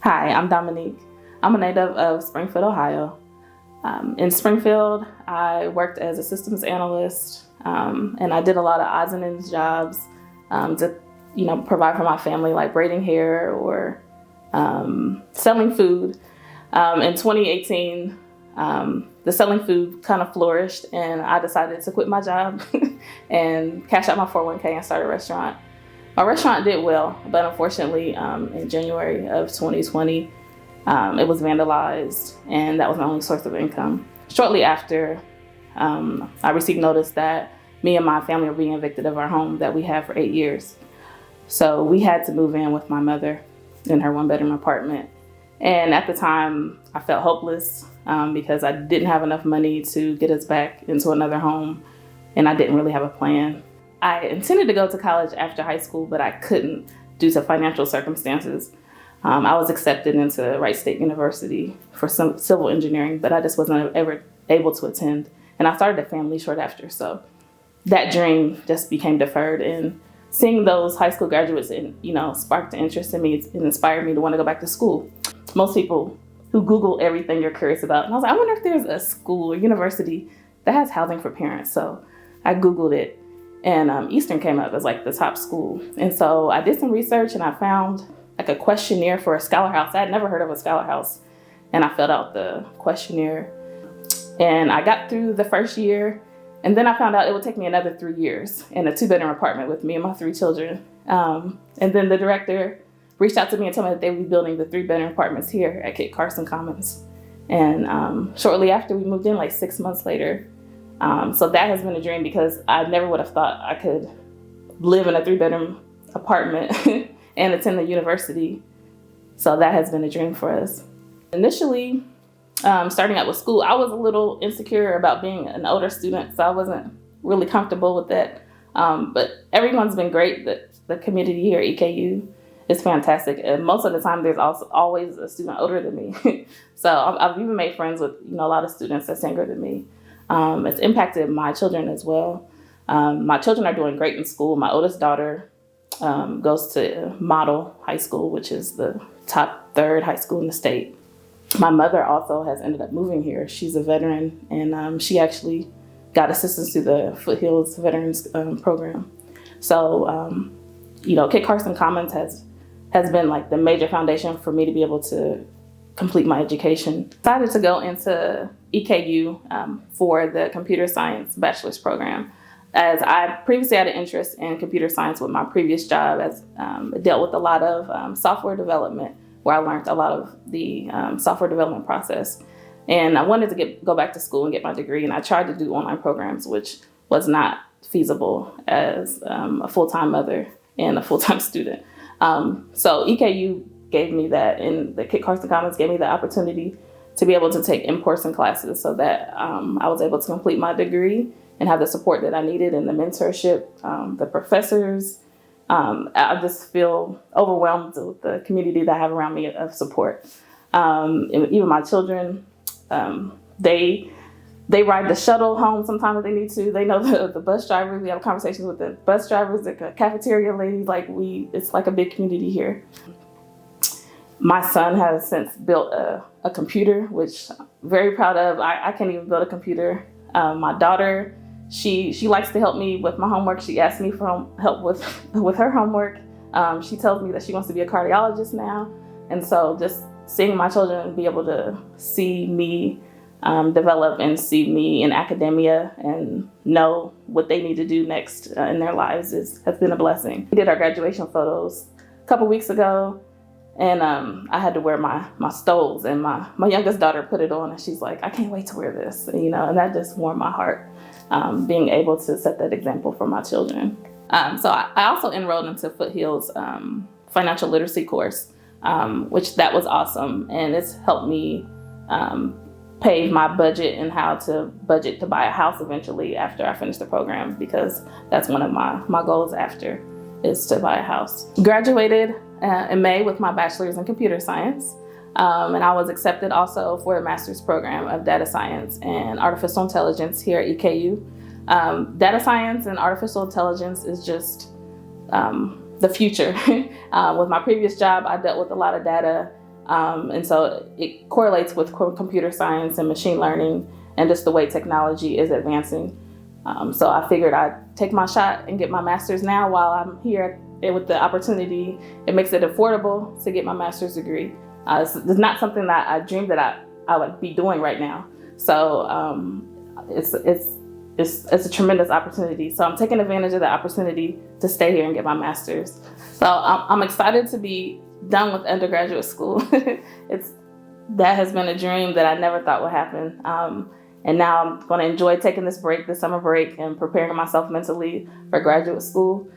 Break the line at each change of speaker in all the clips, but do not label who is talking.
Hi, I'm Dominique. I'm a native of Springfield, Ohio. In Springfield, I worked as a systems analyst, and I did a lot of odds and ends jobs to, provide for my family, like braiding hair or selling food. In 2018, the selling food kind of flourished, and I decided to quit my job and cash out my 401k and start a restaurant. My restaurant did well, but unfortunately, in January of 2020, it was vandalized, and that was my only source of income. Shortly after, I received notice that me and my family were being evicted of our home that we had for 8 years. So we had to move in with my mother in her one-bedroom apartment. And at the time, I felt hopeless because I didn't have enough money to get us back into another home, and I didn't really have a plan. I intended to go to college after high school, but I couldn't due to financial circumstances. I was accepted into Wright State University for some civil engineering, but I just wasn't ever able to attend. And I started a family short after, so that dream just became deferred. And seeing those high school graduates, sparked the interest in me and inspired me to want to go back to school. Most people who Google everything you're curious about, and I was like, I wonder if there's a school or university that has housing for parents. So I Googled it. And Eastern came up as like the top school. And so I did some research and I found like a questionnaire for a scholar house. I had never heard of a scholar house. And I filled out the questionnaire. And I got through the first year. And then I found out it would take me another 3 years in a 2-bedroom apartment with me and my 3 children. And then the director reached out to me and told me that they would be building the 3-bedroom apartments here at Kit Carson Commons. And shortly after we moved in, like 6 months later. So that has been a dream because I never would have thought I could live in a 3-bedroom apartment and attend the university. So that has been a dream for us. Initially, starting out with school, I was a little insecure about being an older student, so I wasn't really comfortable with that. But everyone's been great. The community here at EKU is fantastic. And most of the time, there's also always a student older than me. So I've even made friends with a lot of students that's younger than me. It's impacted my children as well. My children are doing great in school. My oldest daughter goes to Model High School, which is the top 3rd high school in the state. My mother also has ended up moving here. She's a veteran, and she actually got assistance through the Foothills Veterans Program. So, Kit Carson Commons has been like the major foundation for me to be able to complete my education. Decided to go into EKU for the computer science bachelor's program, as I previously had an interest in computer science with my previous job, as it dealt with a lot of software development, where I learned a lot of the software development process. And I wanted to go back to school and get my degree, and I tried to do online programs, which was not feasible as a full-time mother and a full-time student. So EKU gave me that, and the Kit Carson Commons gave me the opportunity to be able to take in-person classes so that I was able to complete my degree and have the support that I needed and the mentorship, the professors. I just feel overwhelmed with the community that I have around me of support. And even my children, they ride the shuttle home sometimes if they need to. They know the bus drivers. We have conversations with the bus drivers, the cafeteria ladies. It's like a big community here. My son has since built a computer, which I'm very proud of. I can't even build a computer. My daughter, she likes to help me with my homework. She asks me for help with her homework. She tells me that she wants to be a cardiologist now. And so just seeing my children be able to see me develop and see me in academia and know what they need to do next in their lives has been a blessing. We did our graduation photos a couple weeks ago. And I had to wear my stoles, and my youngest daughter put it on, and she's like, I can't wait to wear this, and that just warmed my heart, being able to set that example for my children. So I also enrolled into Foothills financial literacy course, which that was awesome, and it's helped me pave my budget and how to budget to buy a house eventually after I finish the program, because that's one of my goals after is to buy a house. Graduated in May with my bachelor's in computer science. And I was accepted also for the master's program of data science and artificial intelligence here at EKU. Data science and artificial intelligence is just the future. With my previous job, I dealt with a lot of data And so it correlates with computer science and machine learning and just the way technology is advancing. So I figured I'd take my shot and get my master's now while I'm here with the opportunity. It makes it affordable to get my master's degree. It's not something that I dreamed that I would be doing right now. So it's a tremendous opportunity. So I'm taking advantage of the opportunity to stay here and get my master's. So I'm excited to be done with undergraduate school. That has been a dream that I never thought would happen. And now I'm going to enjoy taking this summer break, and preparing myself mentally for graduate school.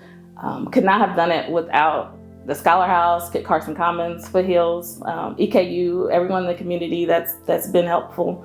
Could not have done it without the Scholar House, Kit Carson Commons, Foothills, EKU, everyone in the community that's been helpful.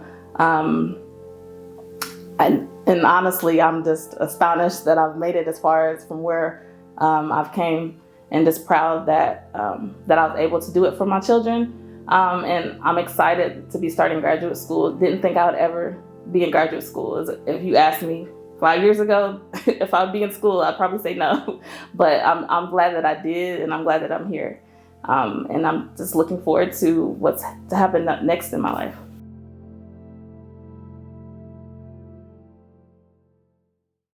And honestly, I'm just astonished that I've made it as far as from where I've came, and just proud that I was able to do it for my children. And I'm excited to be starting graduate school. Didn't think I would ever be in graduate school. If you asked me 5 years ago if I would be in school, I'd probably say no. But I'm glad that I did, and I'm glad that I'm here. And I'm just looking forward to what's to happen next in my life.